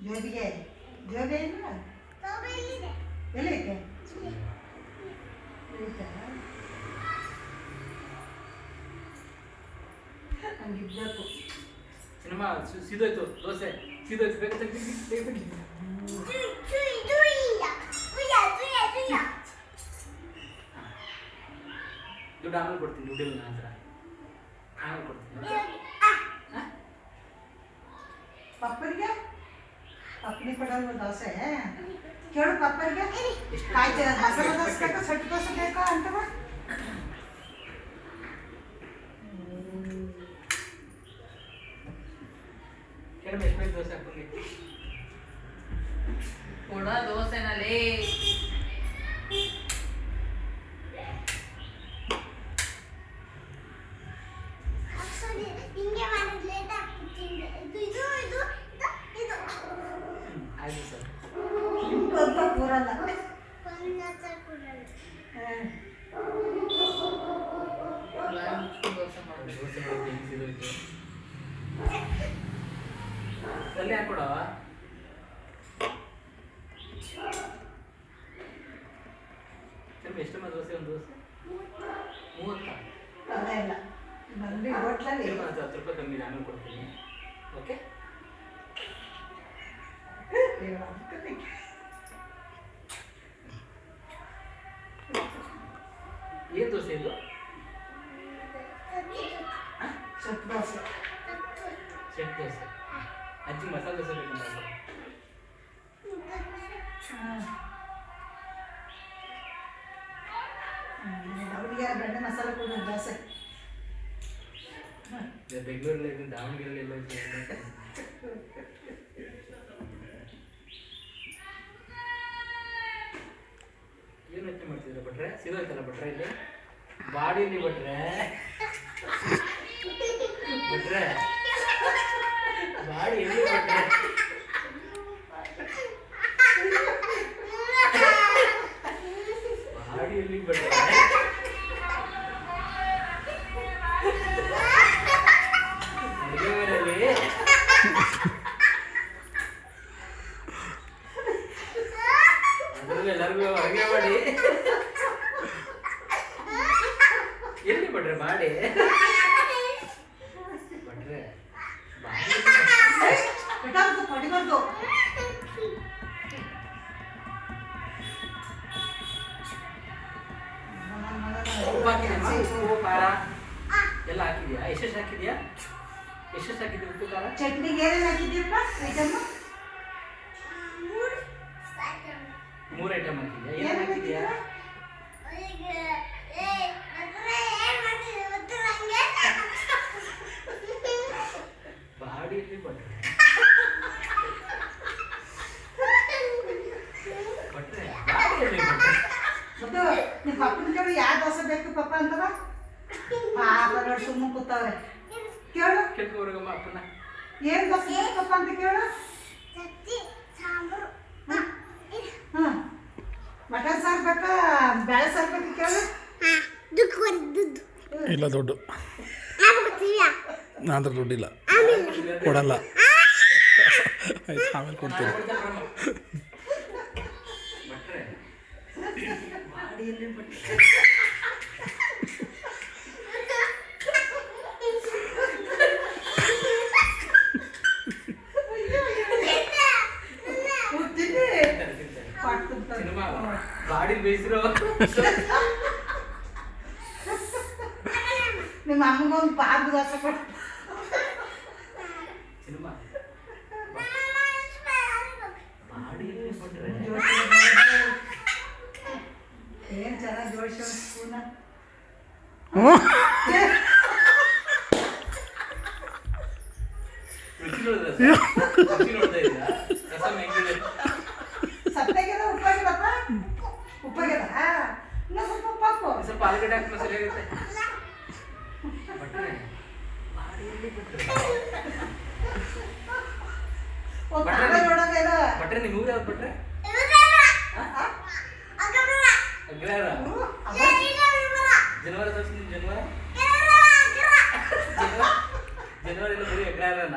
ಜೋಬಿಗೆ ಜೋಬಿ ಇಲ್ಲ ಎಲ್ಲೈತೆ ಹಂಗಿರ್ಬೇಕು. ಸಿನಿಮಾ ಸೀದೋಯ್ತು, ದೋಸೆ ಸೀದೋಯ್ತು, ಬೇಗ ತೆಗ್ದು ದುಡ್ಡು ಆಮೇಲೆ ಕೊಡ್ತೀನಿ, ದುಡ್ಡಿಲ್ಲ ನನ್ನ ಹತ್ರ, ಆಮೇಲೆ ಕೊಡ್ತೀನಿ. ಪಪ್ಪರಿಗೆ ಪಪ್ಪನಿಗೆ ಕೊಡೋದು ದೋಸೆ ಕೇಳು. ಪಪ್ಪರಿಗೆ ಕಾಯ್ತು ಮಸಾಲೆ ದೋಸೆ ಬೇಕಾ ಸೊಟ್ಟು ದೋಸೆ ಬೇಕಾ ಅಂತವ. ಕೇಳು ಎಷ್ಟು ಬೇಕು ದೋಸೆ ಹಾಕೊಂಡು ಕೊಡ ದೋಸೆನಲ್ಲಿ ಆಯ್ತು ಸರ್. ಸ್ವಲ್ಪ ಕೂರಲ್ಲ. ದೋಸೆ ಮಾಡಿ ದೋಸೆ ನೋಡಿ ಹೆಂಗೆ ಸೀದೋಯ್ತು. ಅಲ್ಲಿ ಹಾಕೊಡವ ಎಷ್ಟು ದೋಸೆ, ಒಂದು ದೋಸೆ 30. ಅದೇ ಇಲ್ಲ ಬಂದು ಹೋಟ್ಲಲ್ಲಿ 10 ರೂಪಾಯಿ ಕಮ್ಮಿ ಇದೆ, ಆಮೇಲೆ ಕೊಡ್ತೀನಿ. ಓಕೆ ಏನು ದೋಸೆ ಇದು? ಸೊಟ್ಟು ದೋಸೆ. ಸೆಟ್ ದೋಸೆ. ಅಜ್ಜಿ ಮಸಾಲೆ ದೋಸೆ ಬೇಕು ನಾವು. ಅವ್ರಿಗೆ ಬೆಣ್ಣೆ ಮಸಾಲೆ ಕೊಡೋ ದೋಸೆ. ಬೆಂಗಳೂರಲ್ಲಿ ಇದ್ದೀನಿ, ದಾವಣಗೆರೆಯಲ್ಲಿ ಎಲ್ಲ ಇದ್ದೀನಿ. ಏನು ಯೋಚನೆ ಮಾಡ್ತಿದ್ರೆ ಭಟ್ರೆ? ಸೀದೋಯ್ತಲ್ಲ ಭಟ್ರೆ, ಇಲ್ಲಿ ಬಾಡಿಯಲ್ಲಿ ಭಟ್ರೆ, ಭಟ್ರೆ ಬಾಡಿ ಎಲ್ಲಿ ಭಟ್ರೆ? ಬಾಡಿ ಎಲ್ಲಿ ಭಟ್ರೆ? ಅಡುಗೆ ಮನೆಯಲ್ಲಿ ಅದರಲ್ಲಿ ಎಲ್ಲರಿಗೂ ಅಡುಗೆ ಮಾಡಿ ಎಲ್ಲಿ ಭಟ್ರೆ ಬಾಡಿ? ಭಟ್ರೆ ಬಾಡಿ ಪಡಿಬಾರ್ದು. ಉಪ್ಪು ಹಾಕಿದ್ಯಾ? ಉಪ್ಪು ಖಾರ ಎಲ್ಲ ಹಾಕಿದ್ಯಾ? ಎಷ್ಟೆಷ್ಟು ಹಾಕಿದ್ಯಾ? ಎಷ್ಟೆಷ್ಟು ಹಾಕಿದ್ಯಾ ಉಪ್ಪು ಖಾರ? ಚಟ್ನಿಗೆ ಏನೇನು ಹಾಕಿದ್ಯಪ್ಪ ಐಟಮ್? 3 ಐಟಮ್ ಹಾಕಿದ್ಯಾ? ಏನು ಹಾಕಿದ್ಯಾ? ಬಾಡಿಯಲ್ಲಿ ಭಟ್ರೆ, ಭಟ್ರೆ ಬಾಡಿಯಲ್ಲಿ ಭಟ್ರೆ. ಮತ್ತು ನಿಮ್ಮ ಪಪ್ಪನ ಕೇಳು ಯಾವ ದೋಸೆ ಬೇಕು ಪಪ್ಪ ಅಂತವ. ಪಾಪ ನೋಡಿ ಸುಮ್ಮನೆ ಕೂತವ್ರೆ. ಕೇಳು ಕೆಲ್ಕೋರ್ಗಮ್ಮ ಅಪ್ಪನ ಏನು ದೋಸೆ ಬೇಕು ಪಪ್ಪ ಅಂತ ಕೇಳು. ಹಾಂ ಮಟನ್ ಸಾರು ಬೇಕಾ ಬೇಳೆ ಸಾರು ಬೇಕು ಕೇಳು. ಇಲ್ಲ ದುಡ್ಡು ನಾನು ದುಡ್ಡಿಲ್ಲ ಕೊಡಲ್ಲ. ಆಯ್ತು ಆಮೇಲೆ ಕೊಡ್ತೀನಿ. ಭಟ್ರೆ ಬಾಡಿಯಲ್ಲಿ ಭಟ್ರೆ. ಸಿನಿಮಾ ಬಾಡಿ ಬೇಯಿಸಿರೋ ನಿಮ್ಮ ಅಮ್ಮಗೊಂದು ಪಾರ್ದು ದೋಸೆ ಕೊಡು. ಸಿನಿಮಾ ಬಾಡಿಯಲ್ಲಿ ಭಟ್ರೆ. ಏನು ಚೆನ್ನಾಗಿ ಜೋಡಿಸೋ ಸ್ಪೂನ. ರುಚಿ ನೋಡಿದ್ರೆ ರುಚಿ ನೋಡ್ತಾ ಇದ್ದೀರಾ? ರಸಮ್ ಹೆಂಗಿದೆ? ಸತ್ತಾಗಿದ ಉಪ್ಪಾಗಿದಪ್ಪ. ಉಪ್ಪಾಗಿದ ಇನ್ನೂ ಸ್ವಲ್ಪ ಉಪ್ಪಾಕು. ಸ್ವಲ್ಪ ಆಲೂಗಡ್ಡೆ ಹಾಕಿದ್ರೆ ಸರಿಯಾಗುತ್ತೆ. ಭಟ್ರೆ ಬಾಡಿಯಲ್ಲಿ ಭಟ್ರೆ. ನೋಡೋದೇನು ಭಟ್ರೆ ನಿಮ್ಮ ಊರು ಯಾವ್ದು ಭಟ್ರೆ? ಅಗ್ರಹಾರ. ಜನವರ ತೋರಿಸ್ತೀನಿ. ಜನವರ ಎಲ್ಲ ಬರೀ ಅಗ್ರಹಾರನ.